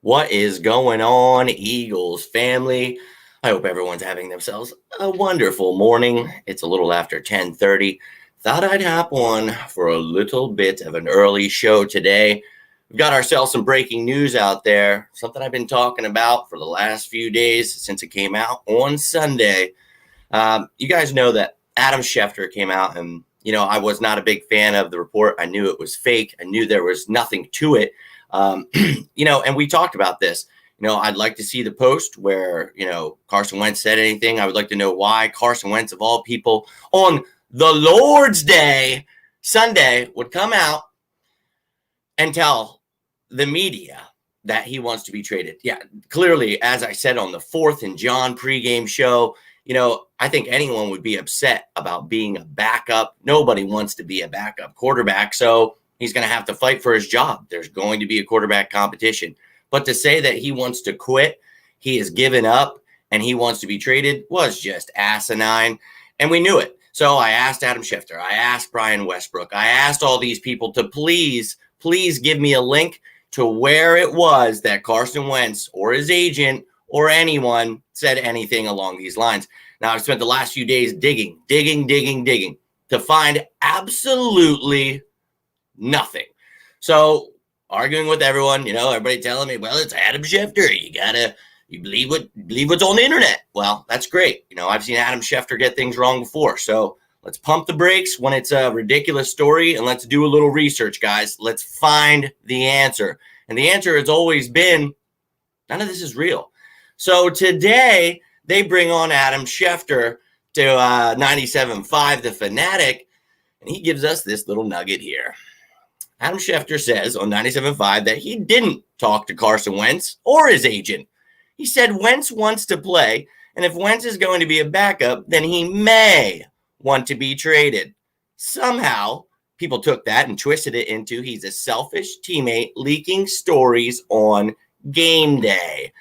What is going on, Eagles family? I hope everyone's having themselves a wonderful morning. It's a little after 10:30. Thought I'd hop on for a little bit of an early show today. We've got ourselves some breaking news out there, something I've been talking about for the last few days since it came out on Sunday. You guys know that Adam Schefter came out and, I was not a big fan of the report. I knew it was fake. I knew there was nothing to it. And we talked about this. I'd like to see the post where, Carson Wentz said anything. I would like to know why Carson Wentz, of all people, on the Lord's Day, Sunday, would come out and tell the media that he wants to be traded. Yeah, clearly, as I said on the 4th and John pregame show, I think anyone would be upset about being a backup. Nobody wants to be a backup quarterback. So he's going to have to fight for his job. There's going to be a quarterback competition. But to say that he wants to quit, he has given up, and he wants to be traded was just asinine. And we knew it. So I asked Adam Schefter. I asked Brian Westbrook. I asked all these people to please give me a link to where it was that Carson Wentz or his agent or anyone said anything along these lines. Now, I've spent the last few days digging to find absolutely nothing. So arguing with everyone, everybody telling me, well, it's Adam Schefter. You believe what's on the internet. Well, that's great. I've seen Adam Schefter get things wrong before. So let's pump the brakes when it's a ridiculous story, and let's do a little research, guys. Let's find the answer. And the answer has always been, none of this is real. So today they bring on Adam Schefter to 97.5 The Fanatic, and he gives us this little nugget here. Adam Schefter says on 97.5 that he didn't talk to Carson Wentz or his agent. He said Wentz wants to play, and if Wentz is going to be a backup, then he may want to be traded. Somehow, people took that and twisted it into he's a selfish teammate leaking stories on game day.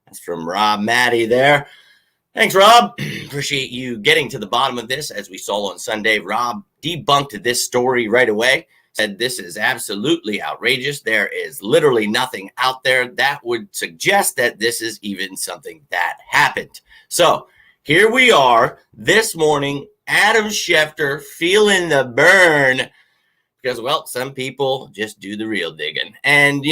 That's from Rob Matty there. Thanks, Rob. Appreciate you getting to the bottom of this. As we saw on Sunday, Rob debunked this story right away. Said this is absolutely outrageous. There is literally nothing out there that would suggest that this is even something that happened. So here we are this morning, Adam Schefter feeling the burn because, well, some people just do the real digging. And,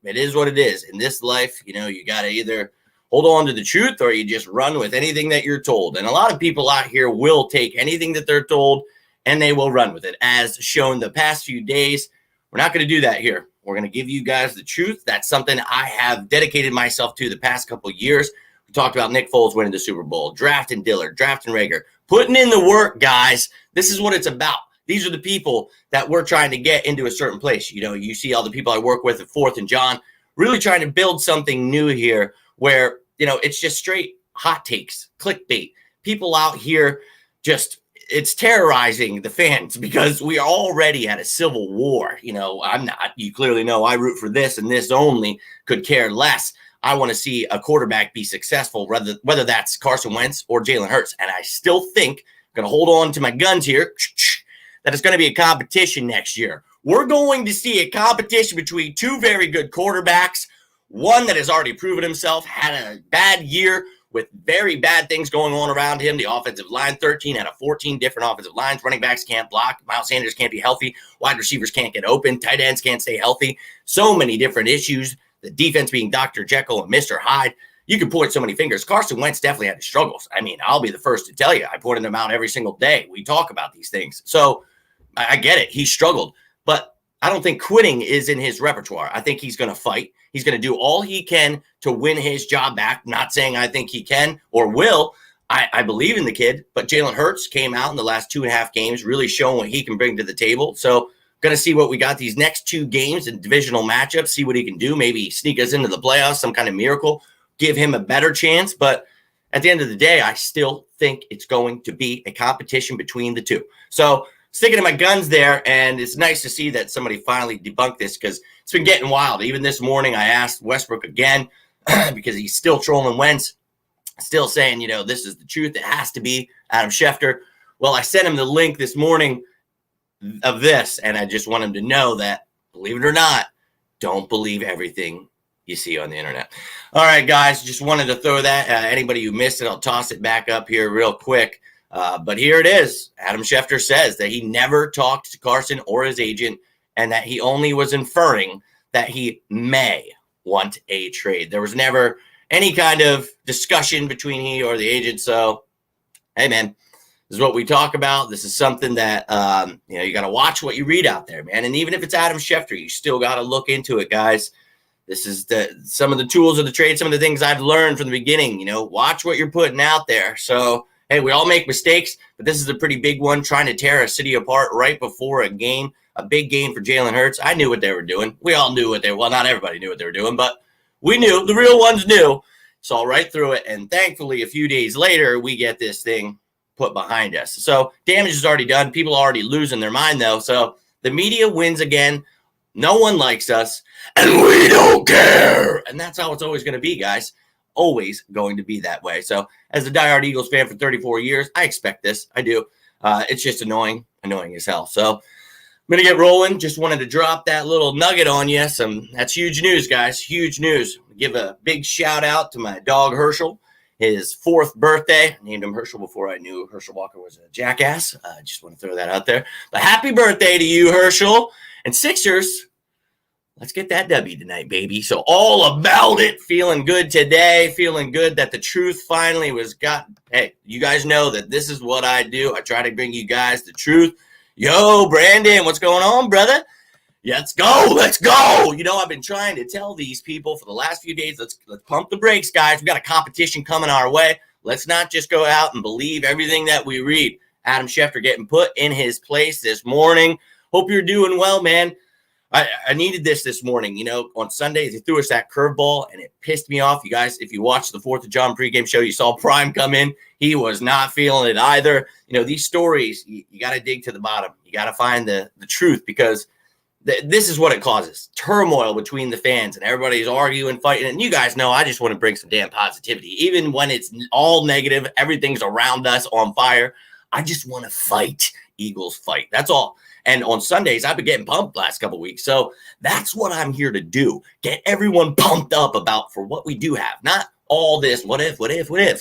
it is what it is. In this life, you got to either hold on to the truth or you just run with anything that you're told. And a lot of people out here will take anything that they're told and they will run with it. As shown the past few days, we're not going to do that here. We're going to give you guys the truth. That's something I have dedicated myself to the past couple of years. We talked about Nick Foles winning the Super Bowl, drafting Dillard, drafting Rager, putting in the work, guys. This is what it's about. These are the people that we're trying to get into a certain place. You see all the people I work with at 4th and John, really trying to build something new here where, it's just straight hot takes, clickbait. People out here it's terrorizing the fans because we are already at a civil war. I'm not. You clearly know I root for this and this only, could care less. I want to see a quarterback be successful, whether that's Carson Wentz or Jalen Hurts. And I still think, I'm going to hold on to my guns here, that it's going to be a competition next year. We're going to see a competition between two very good quarterbacks, one that has already proven himself, had a bad year with very bad things going on around him. The offensive line, 13 out of 14 different offensive lines. Running backs can't block. Miles Sanders can't be healthy. Wide receivers can't get open. Tight ends can't stay healthy. So many different issues. The defense being Dr. Jekyll and Mr. Hyde. You can point so many fingers. Carson Wentz definitely had his struggles. I mean, I'll be the first to tell you. I pointed them out every single day. We talk about these things. So I get it. He struggled. But I don't think quitting is in his repertoire. I think he's going to fight. He's going to do all he can to win his job back. Not saying I think he can or will. I believe in the kid, but Jalen Hurts came out in the last 2.5 games, really showing what he can bring to the table. So going to see what we got these next 2 games in divisional matchups, see what he can do, maybe sneak us into the playoffs, some kind of miracle, give him a better chance. But at the end of the day, I still think it's going to be a competition between the two. So sticking to my guns there, and it's nice to see that somebody finally debunked this because it's been getting wild. Even this morning, I asked Westbrook again because he's still trolling Wentz, still saying, this is the truth. It has to be Adam Schefter. Well, I sent him the link this morning of this, and I just want him to know that, believe it or not, don't believe everything you see on the internet. All right, guys, just wanted to throw that. Anybody who missed it, I'll toss it back up here real quick. But here it is. Adam Schefter says that he never talked to Carson or his agent, and that he only was inferring that he may want a trade. There was never any kind of discussion between he or the agent. So, hey, man, this is what we talk about. This is something that, you got to watch what you read out there, man. And even if it's Adam Schefter, you still got to look into it, guys. This is some of the tools of the trade, some of the things I've learned from the beginning. Watch what you're putting out there. So, hey, we all make mistakes, but this is a pretty big one, trying to tear a city apart right before a game, a big game for Jalen Hurts. I knew what they were doing. We all knew well, not everybody knew what they were doing, but we knew. The real ones knew. Saw right through it, and thankfully, a few days later, we get this thing put behind us. So damage is already done. People are already losing their mind, though. So the media wins again. No one likes us, and we don't care. And that's how it's always going to be, guys. Always going to be that way. So as a diehard Eagles fan for 34 years, I expect this. I do. It's just annoying as hell. So I'm going to get rolling. Just wanted to drop that little nugget on you. That's huge news, guys. Huge news. Give a big shout out to my dog, Herschel. His 4th birthday. I named him Herschel before I knew Herschel Walker was a jackass. I just want to throw that out there. But happy birthday to you, Herschel. And Sixers, let's get that W tonight, baby. So all about it. Feeling good today. Feeling good that the truth finally was got. Hey, you guys know that this is what I do. I try to bring you guys the truth. Yo, Brandon, what's going on, brother? Yeah, let's go. Let's go. I've been trying to tell these people for the last few days, let's pump the brakes, guys. We got a competition coming our way. Let's not just go out and believe everything that we read. Adam Schefter getting put in his place this morning. Hope you're doing well, man. I needed this morning. On Sunday, they threw us that curveball, and it pissed me off. You guys, if you watched the 4th of John pregame show, you saw Prime come in. He was not feeling it either. These stories, you got to dig to the bottom. You got to find the truth, because this is what it causes. Turmoil between the fans, and everybody's arguing, fighting. And you guys know I just want to bring some damn positivity. Even when it's all negative, everything's around us on fire. I just want to fight. Eagles fight. That's all. And on Sundays, I've been getting pumped last couple of weeks. So that's what I'm here to do. Get everyone pumped up for what we do have. Not all this what if.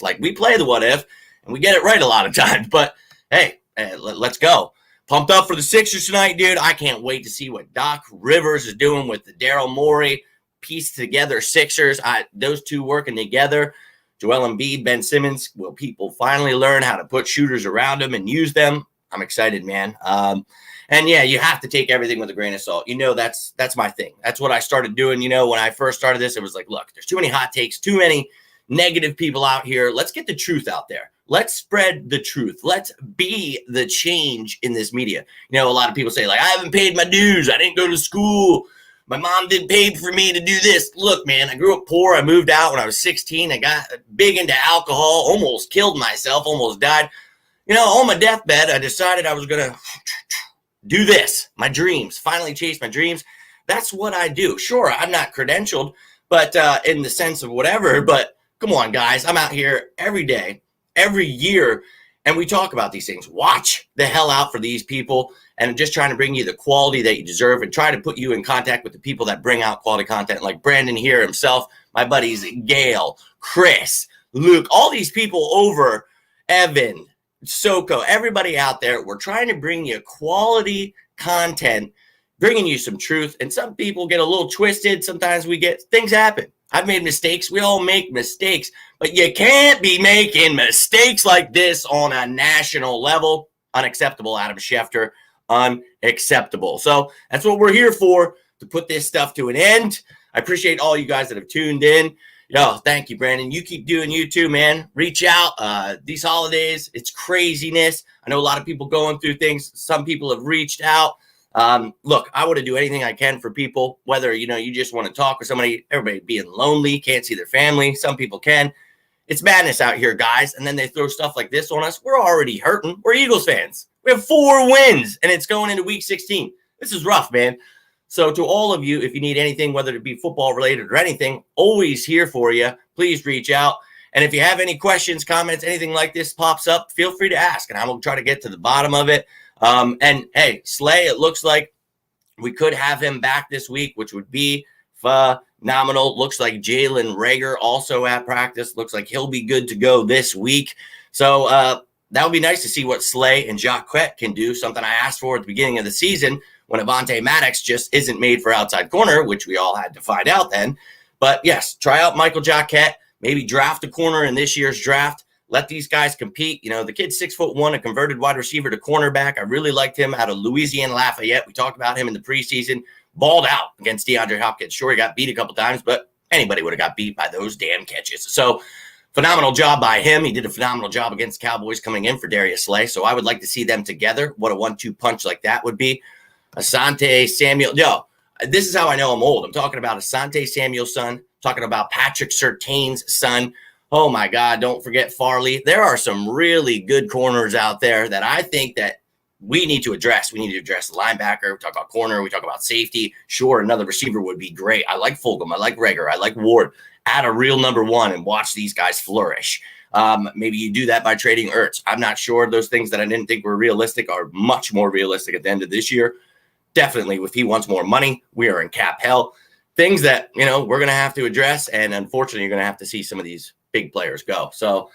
Like, we play the what if, and we get it right a lot of times. But, hey, let's go. Pumped up for the Sixers tonight, dude. I can't wait to see what Doc Rivers is doing with the Daryl Morey pieced together Sixers. Those two working together. Joel Embiid, Ben Simmons. Will people finally learn how to put shooters around them and use them? I'm excited, man. And yeah, you have to take everything with a grain of salt. That's my thing. That's what I started doing. When I first started this, it was like, look, there's too many hot takes, too many negative people out here. Let's get the truth out there. Let's spread the truth. Let's be the change in this media. A lot of people say, like, I haven't paid my dues. I didn't go to school. My mom didn't pay for me to do this. Look, man, I grew up poor. I moved out when I was 16. I got big into alcohol, almost killed myself, almost died. On my deathbed, I decided I was going to do this. My dreams. Finally chase my dreams. That's what I do. Sure, I'm not credentialed, but in the sense of whatever. But come on, guys. I'm out here every day, every year, and we talk about these things. Watch the hell out for these people, and I'm just trying to bring you the quality that you deserve and try to put you in contact with the people that bring out quality content, like Brandon here himself, my buddies Gail, Chris, Luke, all these people over, Evan, Soko, everybody out there. We're trying to bring you quality content, bringing you some truth. And some people get a little twisted. Sometimes things happen. I've made mistakes. We all make mistakes. But you can't be making mistakes like this on a national level. Unacceptable, Adam Schefter. Unacceptable. So that's what we're here for, to put this stuff to an end. I appreciate all you guys that have tuned in. Yo, thank you, Brandon. You keep doing you too, man. Reach out. These holidays, it's craziness. I know a lot of people going through things. Some people have reached out. Look, I want to do anything I can for people, whether, you just want to talk with somebody, everybody being lonely, can't see their family. Some people can. It's madness out here, guys. And then they throw stuff like this on us. We're already hurting. We're Eagles fans. We have 4 wins, and it's going into week 16. This is rough, man. So to all of you, if you need anything, whether it be football related or anything, always here for you. Please reach out. And if you have any questions, comments, anything like this pops up, feel free to ask, and I will try to get to the bottom of it. And hey, Slay, it looks like we could have him back this week, which would be Nominal. Looks like Jalen Reagor also at practice. Looks like he'll be good to go this week. So that would be nice to see what Slay and Jacquet can do, something I asked for at the beginning of the season when Avonte Maddox just isn't made for outside corner, which we all had to find out then. But yes, try out Michael Jacquet, maybe draft a corner in this year's draft. Let these guys compete. You know, the kid's 6'1", a converted wide receiver to cornerback. I really liked him out of Louisiana Lafayette. We talked about him in the preseason. Balled out against DeAndre Hopkins. Sure, he got beat a couple times, but anybody would have got beat by those damn catches. So phenomenal job by him. He did a phenomenal job against Cowboys coming in for Darius Slay. So I would like to see them together. What a 1-2 punch like that would be. Asante Samuel. Yo, this is how I know I'm old. I'm talking about Asante Samuel's son. Talking about Patrick Surtain's son. Oh, my God, don't forget Farley. There are some really good corners out there that I think that we need to address. We need to address the linebacker. We talk about corner. We talk about safety. Sure, another receiver would be great. I like Fulgham. I like Reagor. I like Ward. Add a real number one and watch these guys flourish. Maybe you do that by trading Ertz. I'm not sure. Those things that I didn't think were realistic are much more realistic at the end of this year. Definitely, if he wants more money, we are in cap hell. Things that, you know, we're going to have to address, and unfortunately, you're going to have to see some of these big players go. So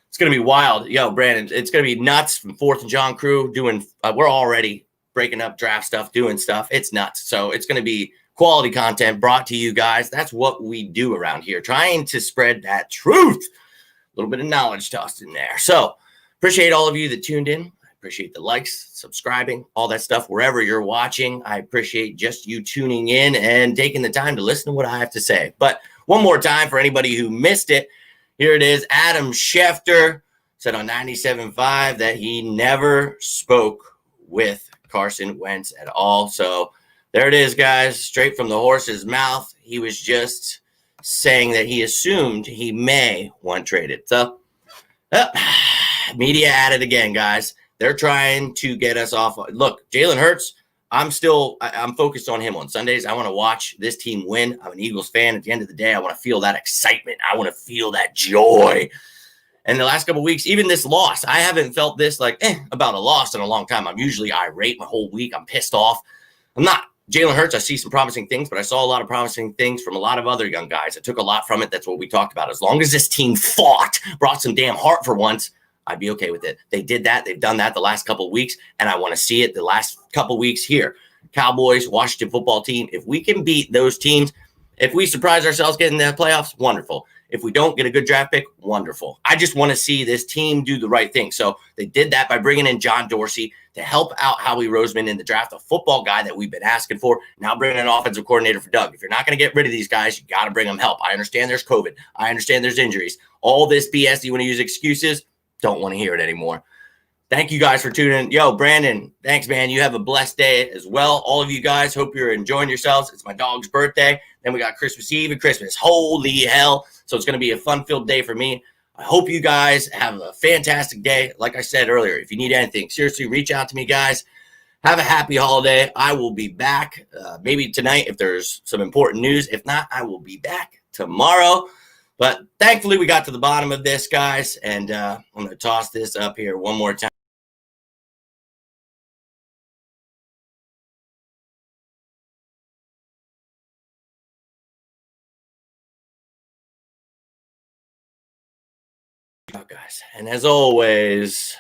it's going to be wild. Yo, Brandon, it's going to be nuts from 4th and John crew doing we're already breaking up draft stuff, doing stuff. It's nuts. So it's going to be quality content brought to you guys. That's what we do around here, trying to spread that truth. A little bit of knowledge tossed in there. So appreciate all of you that tuned in. I appreciate the likes, subscribing, all that stuff wherever you're watching. I appreciate just you tuning in and taking the time to listen to what I have to say. But one more time for anybody who missed it, here it is. Adam Schefter said on 97.5 that he never spoke with Carson Wentz at all. So there it is, guys, straight from the horse's mouth. He was just saying that he assumed he may want traded. So media at it again, guys. They're trying to get us off. Look, Jalen Hurts, I'm focused on him on Sundays. I want to watch this team win. I'm an Eagles fan. At the end of the day, I want to feel that excitement. I want to feel that joy. And the last couple of weeks, even this loss, I haven't felt this about a loss in a long time. I'm usually irate my whole week. I'm pissed off. I'm not. Jalen Hurts, I see some promising things, but I saw a lot of promising things from a lot of other young guys. I took a lot from it. That's what we talked about. As long as this team fought, brought some damn heart for once, I'd be okay with it. They did that. They've done that the last couple of weeks, and I want to see it the last couple of weeks here. Cowboys, Washington football team. If we can beat those teams, if we surprise ourselves getting the playoffs, wonderful. If we don't get a good draft pick, wonderful. I just want to see this team do the right thing. So they did that by bringing in John Dorsey to help out Howie Roseman in the draft, a football guy that we've been asking for. Now bringing an offensive coordinator for Doug. If you're not going to get rid of these guys, you got to bring them help. I understand there's COVID. I understand there's injuries. All this BS, you want to use excuses? Don't want to hear it anymore. Thank you guys for tuning in. Yo, Brandon, thanks, man. You have a blessed day as well. All of you guys, hope you're enjoying yourselves. It's my dog's birthday. Then we got Christmas Eve and Christmas. Holy hell. So it's going to be a fun-filled day for me. I hope you guys have a fantastic day. Like I said earlier, if you need anything, seriously, reach out to me, guys. Have a happy holiday. I will be back maybe tonight if there's some important news. If not, I will be back tomorrow. But thankfully, we got to the bottom of this, guys. And I'm going to toss this up here one more time. Guys, and as always,